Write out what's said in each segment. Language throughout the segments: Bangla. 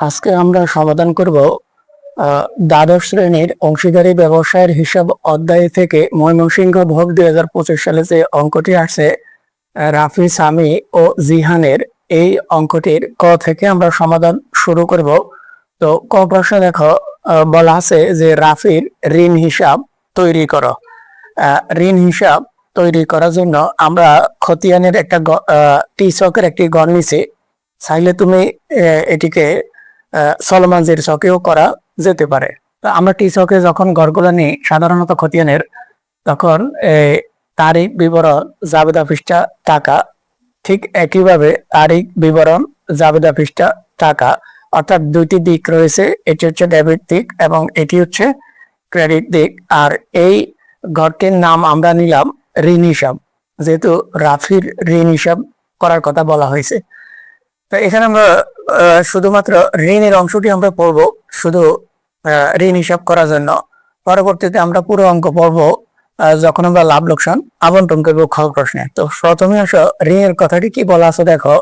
আজকে আমরা সমাধান করব দ্বাদশ শ্রেণীর অংশীদারি ব্যবসায়ের হিসাব অধ্যায় থেকে ময়মনসিংহ ভোগ 2025 সালে যে অঙ্কটি আসছে রাফি সামি ও জিহানের, এই অঙ্কটির ক থেকে আমরা সমাধান শুরু করব। তো ক প্রশ্ন দেখো, বলা আছে যে রাফির ঋণ হিসাব তৈরি করো। ঋণ হিসাব তৈরি করার জন্য আমরা খতিয়ানের একটা টি ছকের একটি গড় নিছি। চাইলে তুমি এটিকে সলমানজির ছকেও করা যেতে পারে। তো আমরা টি ছকে যখন গড়গুলো নিই সাধারণত খতিয়ানের, তখন তারিখ বিবরণ জাবেদা পৃষ্ঠা টাকা, ঠিক একইভাবে তারিখ বিবরণ জাবেদা পৃষ্ঠা টাকা, অর্থাৎ দুইটি দিক রয়েছে, এটি হচ্ছে ডেবিট দিক এবং এটি হচ্ছে ক্রেডিট দিক। আর এই ঘরটির নাম আমরা নিলাম ঋণ হিসাব, যেহেতু রাফির ঋণ হিসাব করার কথা বলা হয়েছে। তো এখানে আমরা শুধুমাত্র ঋণের অংশটি আমরা পড়ব শুধু ঋণ হিসাব করার জন্য। পরবর্তীতে আমরা পুরো অঙ্ক পড়ব যখন আমরা লাভ লোকসান আবন্টন করবো খ প্রশ্নে। তো প্রথমে আসো, ঋণের কথাটি কি বলা আছে দেখো।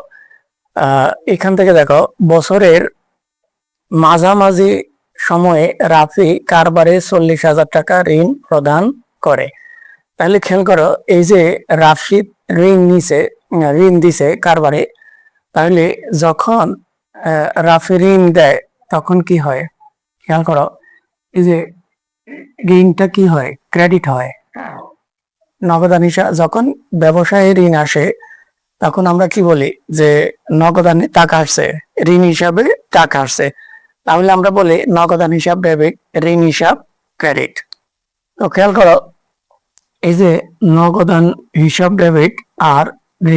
এখান থেকে দেখো, বছরের মাঝামাঝি সময়ে রাফি কারবারে 40,000 টাকা ঋণ প্রদান করে। তাহলে খেয়াল করো, এই যে রাফি ঋণ দিছে কারবারে, তাহলে যখন রাফি ঋণ দেয় তখন কি হয় খেয়াল করো, এই যে ঋণটা কি হয়, ক্রেডিট হয়। নগদান হিসাব যখন ব্যবসায় ঋণ আসে তখন আমরা কি বলি যে নগদানে টাকা আসছে, ঋণ হিসাবে টাকা আসছে, তাহলে আমরা বলি নগদান হিসাব ডেবিট, ঋণ হিসাব ক্রেডিট। তো খেয়াল করো, এই যে নগদান হিসাব ডেবিট আর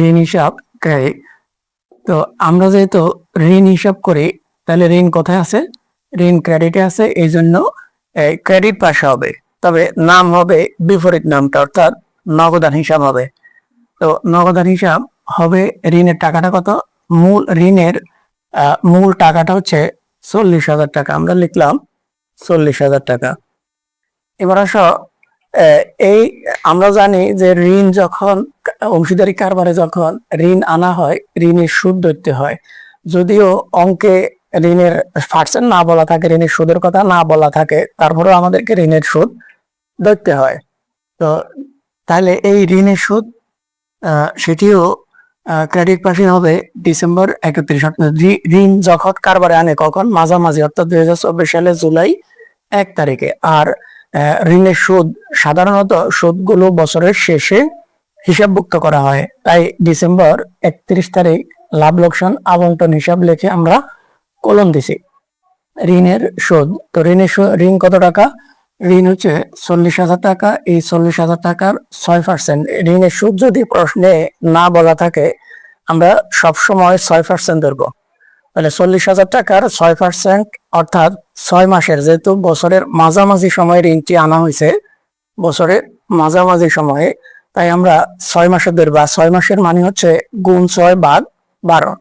ঋণ হিসাব ক্রেডিট। তো আমরা যেহেতু ঋণ হিসাব করি, তাহলে ঋণ কোথায় আছে, ঋণ ক্রেডিটে আছে, এই জন্য ক্রেডিট পাশে হবে, তবে নাম হবে বিপরীত নামটা, অর্থাৎ নগদান হিসাব হবে। তো নগদান হিসাব হবে, ঋণের টাকাটা কত, ঋণের মূল টাকাটা হচ্ছে 40,000 টাকা, আমরা লিখলাম 40,000 টাকা। এবার আসো, এই আমরা জানি যে ঋণ যখন অংশীদারি কারবারে যখন ঋণ আনা হয়, ঋণের সুদ ধরতে হয়। যদিও অঙ্কে ঋণের পার্সেন্ট না বলা থাকে, ঋণের সুদের কথা না বলা থাকে, তারপরেও আমাদেরকে ঋণের সুদ ধরতে হয়। তো তাহলে এই ঋণের সুদ সেটিও ক্রেডিট পাশে হবে ডিসেম্বর 31। ঋণ যখন কারবারে আনে কখন, মাঝামাঝি, অর্থাৎ 2024 সালে জুলাই 1 তারিখে। আর ঋণের সুদ সাধারণত সুদগুলো বছরের শেষে হিসাবভুক্ত করা হয়, তাই ডিসেম্বর 31 তারিখ লাভ লোকসান আবন্টন হিসাব লিখে আমরা কলম দিছি ঋণের সুদ। তো ঋণ কত টাকা, ঋণ হচ্ছে 40,000 টাকা। এই 40,000 টাকার 6%। ঋণের সুদ যদি প্রশ্নে না বলা থাকে, আমরা সবসময় 6% ধরবো। তাহলে 40,000 টাকার 6%, অর্থাৎ 6 মাসের, যেহেতু বছরের মাঝামাঝি সময়ে ঋণটি আনা হয়েছে, বছরের মাঝামাঝি সময়ে, তাই আমরা 6 মাসের ধরবো। 6 মাসের মানে হচ্ছে গুণ 6 ভাগ 12।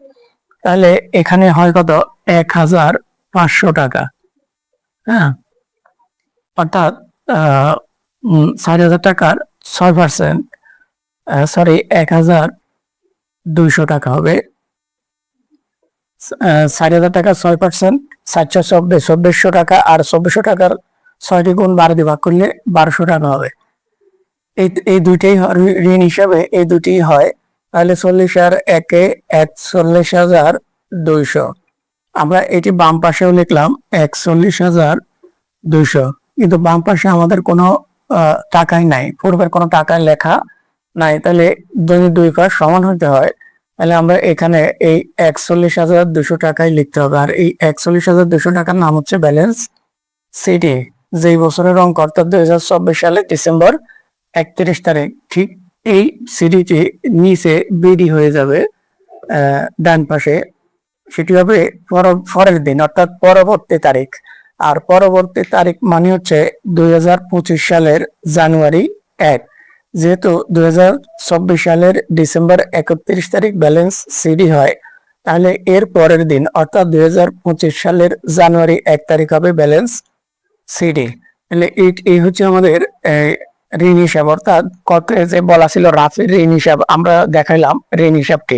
তাহলে এখানে হয় কত, 1,500 টাকা। হ্যাঁ, অর্থাৎ 4,000 টাকার 6%, সরি 1,200 টাকা হবে। 4,000 টাকার 6%, 424 টাকা, আর 2400 টাকার 6টি গুণ 12 দিয়ে ভাগ করলে 1200 টাকা হবে। এই দুইটাই ঋণ হিসাবে এই দুটি হয়। তাহলে 40 আর 1 41,200। আমরা এটি বাম পাশেও লিখলাম 41,200, কিন্তু বাম পাশে আমাদের কোনো টাকাই নাই, পূর্বের কোনো টাকায় লেখা নাই, তাহলে দুই পাশ সমান হতে হয়। তাহলে আমরা এখানে এই 41,200 টাকাই লিখতে হবে। আর এই 41,200 টাকার নাম হচ্ছে ব্যালেন্স সিটি, যেই বছরের অঙ্ক, অর্থাৎ 2024 সালে ডিসেম্বর 31 তারিখ। ঠিক এই সিডিটি নিচে বিডি হয়ে যাবে ডান পাশে, সেটি হবে পরের দিন, অর্থাৎ পরবর্তী তারিখ। আর পরবর্তী তারিখ মানে হচ্ছে 2025 সালের জানুয়ারি 1। যেহেতু 2024 সালের ডিসেম্বর 31 তারিখ ব্যালেন্স সিডি হয়, তাহলে এর পরের দিন, অর্থাৎ 2025 সালের জানুয়ারি 1 তারিখ হবে ব্যালেন্স সিডি। তাহলে এই হচ্ছে আমাদের ঋণ হিসাব, অর্থাৎ কত যে বলা ছিল রাফির ঋণ হিসাব, আমরা দেখাইলাম ঋণ হিসাবটি।